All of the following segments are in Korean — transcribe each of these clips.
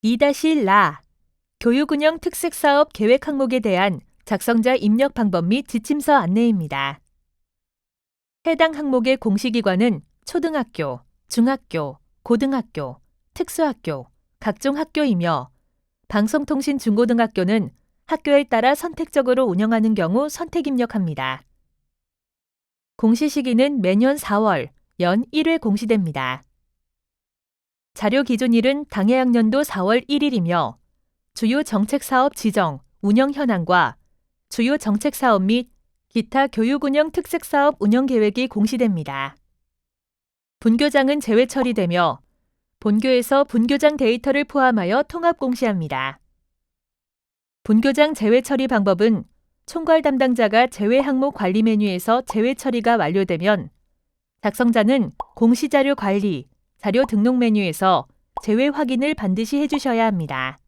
2-라 교육운영 특색사업 계획 항목에 대한 작성자 입력 방법 및 지침서 안내입니다. 해당 항목의 공시기관은 초등학교, 중학교, 고등학교, 특수학교, 각종 학교이며 방송통신 중고등학교는 학교에 따라 선택적으로 운영하는 경우 선택 입력합니다. 공시 시기는 매년 4월, 연 1회 공시됩니다. 자료 기준일은 당해학년도 4월 1일이며 주요 정책사업 지정, 운영 현황과 주요 정책사업 및 기타 교육운영 특색사업 운영계획이 공시됩니다. 분교장은 제외 처리되며 본교에서 분교장 데이터를 포함하여 통합 공시합니다. 분교장 제외 처리 방법은 총괄 담당자가 제외 항목 관리 메뉴에서 제외 처리가 완료되면 작성자는 공시자료 관리, 자료 등록 메뉴에서 제외 확인을 반드시 해주셔야 합니다.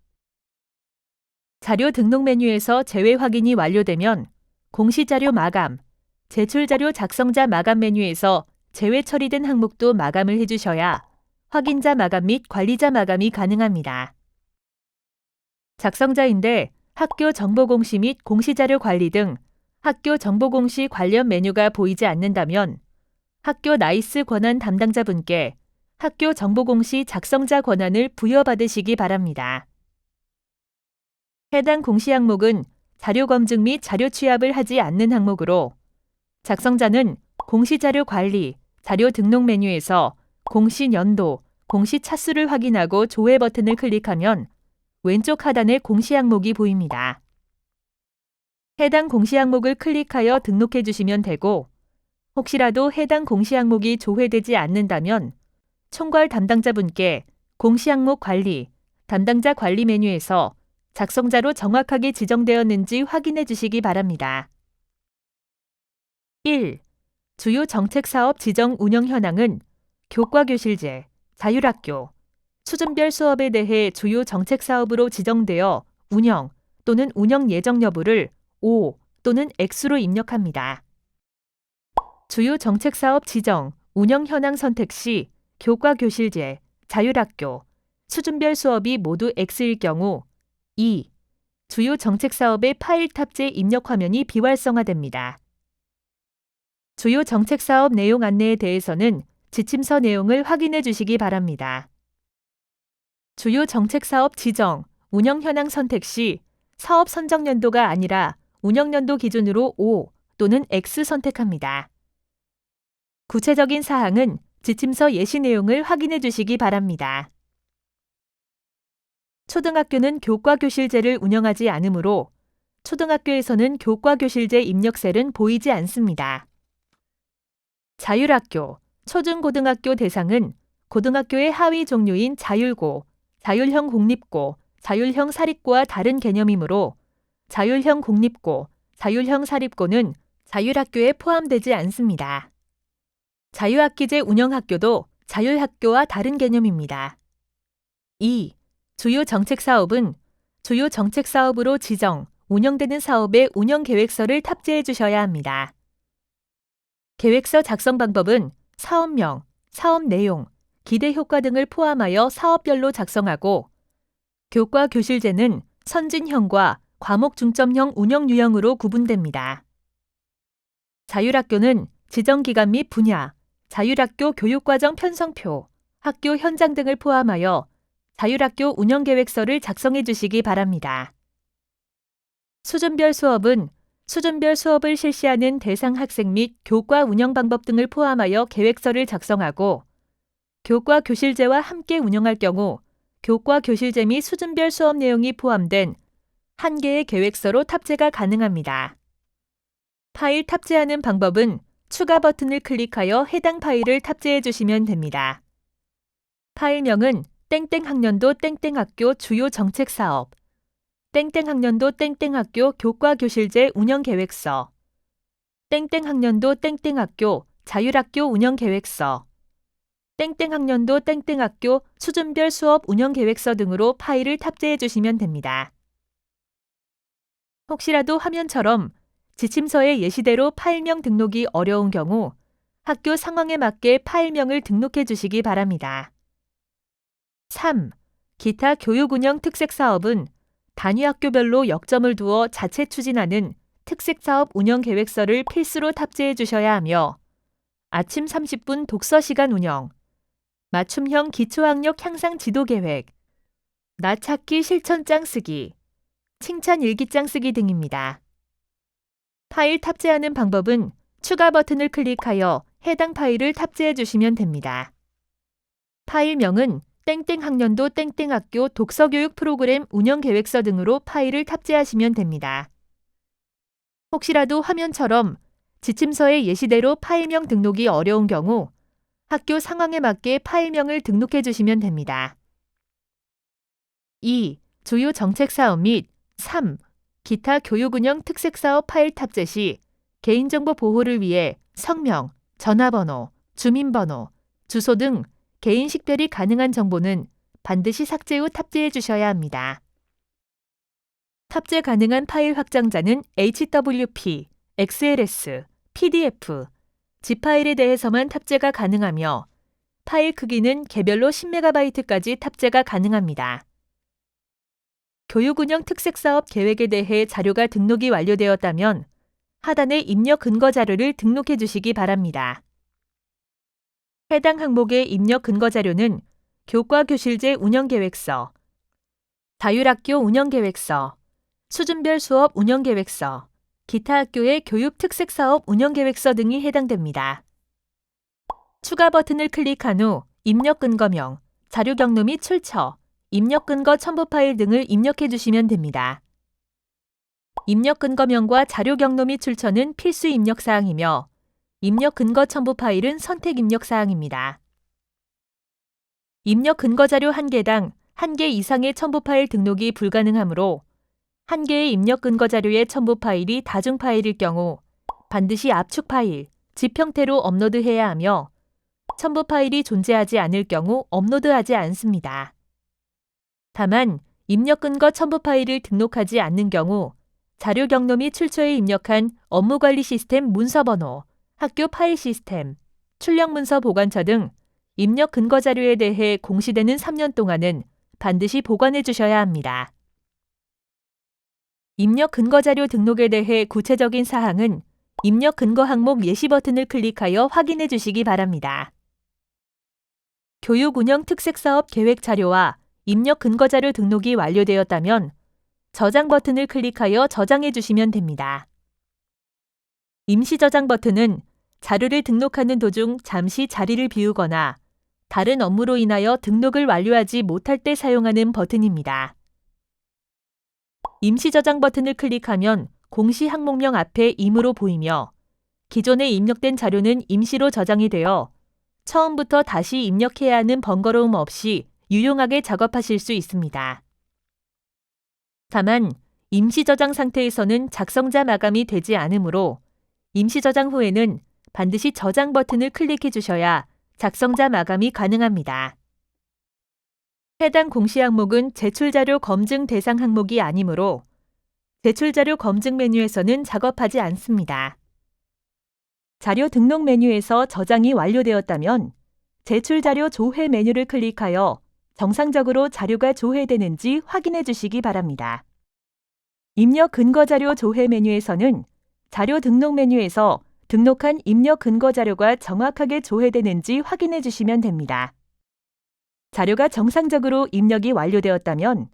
자료 등록 메뉴에서 제외 확인이 완료되면 공시자료 마감, 제출자료 작성자 마감 메뉴에서 제외 처리된 항목도 마감을 해주셔야 확인자 마감 및 관리자 마감이 가능합니다. 작성자인데 학교 정보공시 및 공시자료 관리 등 학교 정보공시 관련 메뉴가 보이지 않는다면 학교 나이스 권한 담당자분께 학교 정보공시 작성자 권한을 부여받으시기 바랍니다. 해당 공시 항목은 자료 검증 및 자료 취합을 하지 않는 항목으로 작성자는 공시자료 관리, 자료 등록 메뉴에서 공시 연도, 공시 차수를 확인하고 조회 버튼을 클릭하면 왼쪽 하단에 공시 항목이 보입니다. 해당 공시 항목을 클릭하여 등록해 주시면 되고 혹시라도 해당 공시 항목이 조회되지 않는다면 총괄 담당자분께 공시 항목 관리, 담당자 관리 메뉴에서 작성자로 정확하게 지정되었는지 확인해 주시기 바랍니다. 1. 주요 정책사업 지정 운영 현황은 교과교실제, 자율학교, 수준별 수업에 대해 주요 정책사업으로 지정되어 운영 또는 운영 예정 여부를 O 또는 X로 입력합니다. 주요 정책사업 지정, 운영 현황 선택 시 교과교실제, 자율학교, 수준별 수업이 모두 X일 경우 2. 주요 정책사업의 파일 탑재 입력 화면이 비활성화됩니다. 주요 정책사업 내용 안내에 대해서는 지침서 내용을 확인해 주시기 바랍니다. 주요 정책사업 지정, 운영 현황 선택 시 사업 선정연도가 아니라 운영연도 기준으로 O 또는 X 선택합니다. 구체적인 사항은 지침서 예시 내용을 확인해 주시기 바랍니다. 초등학교는 교과교실제를 운영하지 않으므로 초등학교에서는 교과교실제 입력셀은 보이지 않습니다. 자율학교, 초중고등학교 대상은 고등학교의 하위 종류인 자율고, 자율형 공립고, 자율형 사립고와 다른 개념이므로 자율형 공립고, 자율형 사립고는 자율학교에 포함되지 않습니다. 자유학기제 운영학교도 자율학교와 다른 개념입니다. 2. 주요 정책사업은 주요 정책사업으로 지정, 운영되는 사업의 운영계획서를 탑재해 주셔야 합니다. 계획서 작성 방법은 사업명, 사업 내용, 기대 효과 등을 포함하여 사업별로 작성하고 교과교실제는 선진형과 과목 중점형 운영 유형으로 구분됩니다. 자율학교는 지정기간 및 분야, 자율학교 교육과정 편성표, 학교 현장 등을 포함하여 자율학교 운영계획서를 작성해 주시기 바랍니다. 수준별 수업은 수준별 수업을 실시하는 대상 학생 및 교과 운영 방법 등을 포함하여 계획서를 작성하고 교과 교실제와 함께 운영할 경우 교과 교실제 및 수준별 수업 내용이 포함된 한 개의 계획서로 탑재가 가능합니다. 파일 탑재하는 방법은 추가 버튼을 클릭하여 해당 파일을 탑재해 주시면 됩니다. 파일명은 땡땡학년도 땡땡학교 주요 정책사업, 땡땡학년도 땡땡학교 교과교실제 운영계획서, 땡땡학년도 땡땡학교 자율학교 운영계획서, 땡땡학년도 땡땡학교 수준별 수업 운영계획서 등으로 파일을 탑재해 주시면 됩니다. 혹시라도 화면처럼 지침서의 예시대로 파일명 등록이 어려운 경우 학교 상황에 맞게 파일명을 등록해 주시기 바랍니다. 3. 기타 교육 운영 특색 사업은 단위 학교별로 역점을 두어 자체 추진하는 특색 사업 운영 계획서를 필수로 탑재해 주셔야 하며 아침 30분 독서 시간 운영, 맞춤형 기초학력 향상 지도 계획, 나 찾기 실천장 쓰기, 칭찬 일기장 쓰기 등입니다. 파일 탑재하는 방법은 추가 버튼을 클릭하여 해당 파일을 탑재해 주시면 됩니다. 파일명은 땡땡 학년도 땡땡 학교 독서교육 프로그램 운영 계획서 등으로 파일을 탑재하시면 됩니다. 혹시라도 화면처럼 지침서의 예시대로 파일명 등록이 어려운 경우 학교 상황에 맞게 파일명을 등록해 주시면 됩니다. 2. 주요 정책 사업 및 3. 기타 교육 운영 특색 사업 파일 탑재 시 개인정보 보호를 위해 성명, 전화번호, 주민번호, 주소 등 개인 식별이 가능한 정보는 반드시 삭제 후 탑재해 주셔야 합니다. 탑재 가능한 파일 확장자는 HWP, XLS, PDF, zip 파일에 대해서만 탑재가 가능하며 파일 크기는 개별로 10MB까지 탑재가 가능합니다. 교육 운영 특색 사업 계획에 대해 자료가 등록이 완료되었다면 하단의 입력 근거 자료를 등록해 주시기 바랍니다. 해당 항목의 입력 근거 자료는 교과 교실제 운영 계획서, 자율학교 운영 계획서, 수준별 수업 운영 계획서, 기타 학교의 교육 특색 사업 운영 계획서 등이 해당됩니다. 추가 버튼을 클릭한 후 입력 근거명, 자료 경로 및 출처, 입력 근거 첨부 파일 등을 입력해 주시면 됩니다. 입력 근거명과 자료 경로 및 출처는 필수 입력 사항이며 입력 근거 첨부 파일은 선택 입력 사항입니다. 입력 근거 자료 1개당 1개 이상의 첨부 파일 등록이 불가능하므로 1개의 입력 근거 자료의 첨부 파일이 다중 파일일 경우 반드시 압축 파일, zip 형태로 업로드해야 하며 첨부 파일이 존재하지 않을 경우 업로드하지 않습니다. 다만 입력 근거 첨부 파일을 등록하지 않는 경우 자료 경로 및 출처에 입력한 업무관리 시스템 문서번호, 학교 파일 시스템, 출력 문서 보관처 등 입력 근거 자료에 대해 공시되는 3년 동안은 반드시 보관해 주셔야 합니다. 입력 근거 자료 등록에 대해 구체적인 사항은 입력 근거 항목 예시 버튼을 클릭하여 확인해 주시기 바랍니다. 교육 운영 특색 사업 계획 자료와 입력 근거 자료 등록이 완료되었다면 저장 버튼을 클릭하여 저장해 주시면 됩니다. 임시 저장 버튼은 자료를 등록하는 도중 잠시 자리를 비우거나 다른 업무로 인하여 등록을 완료하지 못할 때 사용하는 버튼입니다. 임시 저장 버튼을 클릭하면 공시 항목명 앞에 임으로 보이며 기존에 입력된 자료는 임시로 저장이 되어 처음부터 다시 입력해야 하는 번거로움 없이 유용하게 작업하실 수 있습니다. 다만 임시 저장 상태에서는 작성자 마감이 되지 않으므로 임시 저장 후에는 반드시 저장 버튼을 클릭해 주셔야 작성자 마감이 가능합니다. 해당 공시 항목은 제출자료 검증 대상 항목이 아니므로 제출자료 검증 메뉴에서는 작업하지 않습니다. 자료 등록 메뉴에서 저장이 완료되었다면 제출자료 조회 메뉴를 클릭하여 정상적으로 자료가 조회되는지 확인해 주시기 바랍니다. 입력 근거 자료 조회 메뉴에서는 자료 등록 메뉴에서 등록한 입력 근거 자료가 정확하게 조회되는지 확인해 주시면 됩니다. 자료가 정상적으로 입력이 완료되었다면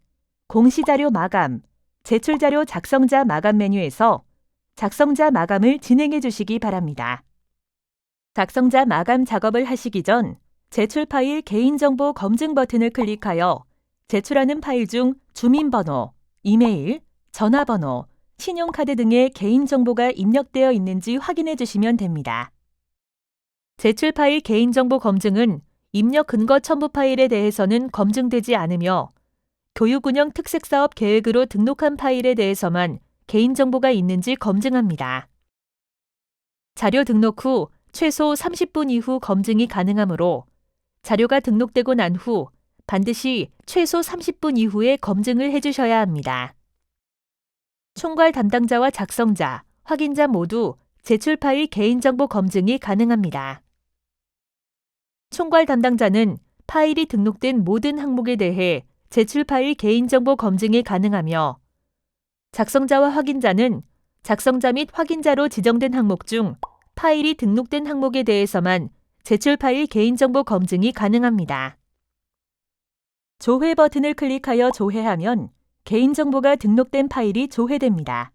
공시자료 마감, 제출자료 작성자 마감 메뉴에서 작성자 마감을 진행해 주시기 바랍니다. 작성자 마감 작업을 하시기 전 제출 파일 개인정보 검증 버튼을 클릭하여 제출하는 파일 중 주민번호, 이메일, 전화번호, 신용카드 등의 개인정보가 입력되어 있는지 확인해 주시면 됩니다. 제출 파일 개인정보 검증은 입력 근거 첨부 파일에 대해서는 검증되지 않으며 교육 운영 특색 사업 계획으로 등록한 파일에 대해서만 개인정보가 있는지 검증합니다. 자료 등록 후 최소 30분 이후 검증이 가능하므로 자료가 등록되고 난 후 반드시 최소 30분 이후에 검증을 해주셔야 합니다. 총괄 담당자와 작성자, 확인자 모두 제출 파일 개인정보 검증이 가능합니다. 총괄 담당자는 파일이 등록된 모든 항목에 대해 제출 파일 개인정보 검증이 가능하며 작성자와 확인자는 작성자 및 확인자로 지정된 항목 중 파일이 등록된 항목에 대해서만 제출 파일 개인정보 검증이 가능합니다. 조회 버튼을 클릭하여 조회하면 개인정보가 등록된 파일이 조회됩니다.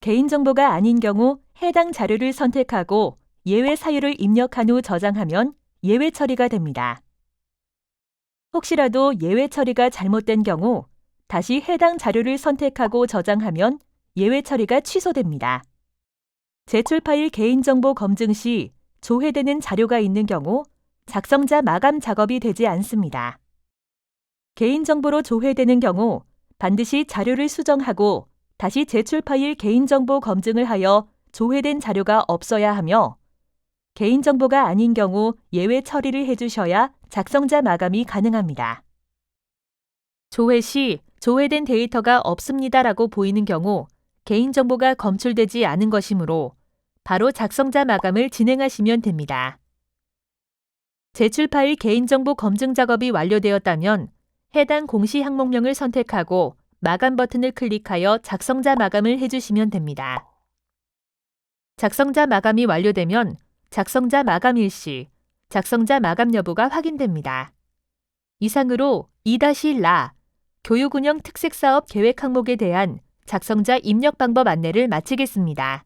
개인정보가 아닌 경우 해당 자료를 선택하고 예외 사유를 입력한 후 저장하면 예외 처리가 됩니다. 혹시라도 예외 처리가 잘못된 경우 다시 해당 자료를 선택하고 저장하면 예외 처리가 취소됩니다. 제출 파일 개인정보 검증 시 조회되는 자료가 있는 경우 작성자 마감 작업이 되지 않습니다. 개인정보로 조회되는 경우 반드시 자료를 수정하고 다시 제출 파일 개인정보 검증을 하여 조회된 자료가 없어야 하며 개인정보가 아닌 경우 예외 처리를 해주셔야 작성자 마감이 가능합니다. 조회 시 조회된 데이터가 없습니다라고 보이는 경우 개인정보가 검출되지 않은 것이므로 바로 작성자 마감을 진행하시면 됩니다. 제출 파일 개인정보 검증 작업이 완료되었다면 해당 공시 항목명을 선택하고 마감 버튼을 클릭하여 작성자 마감을 해주시면 됩니다. 작성자 마감이 완료되면 작성자 마감 일시, 작성자 마감 여부가 확인됩니다. 이상으로 2-라 교육운영 특색사업 계획 항목에 대한 작성자 입력 방법 안내를 마치겠습니다.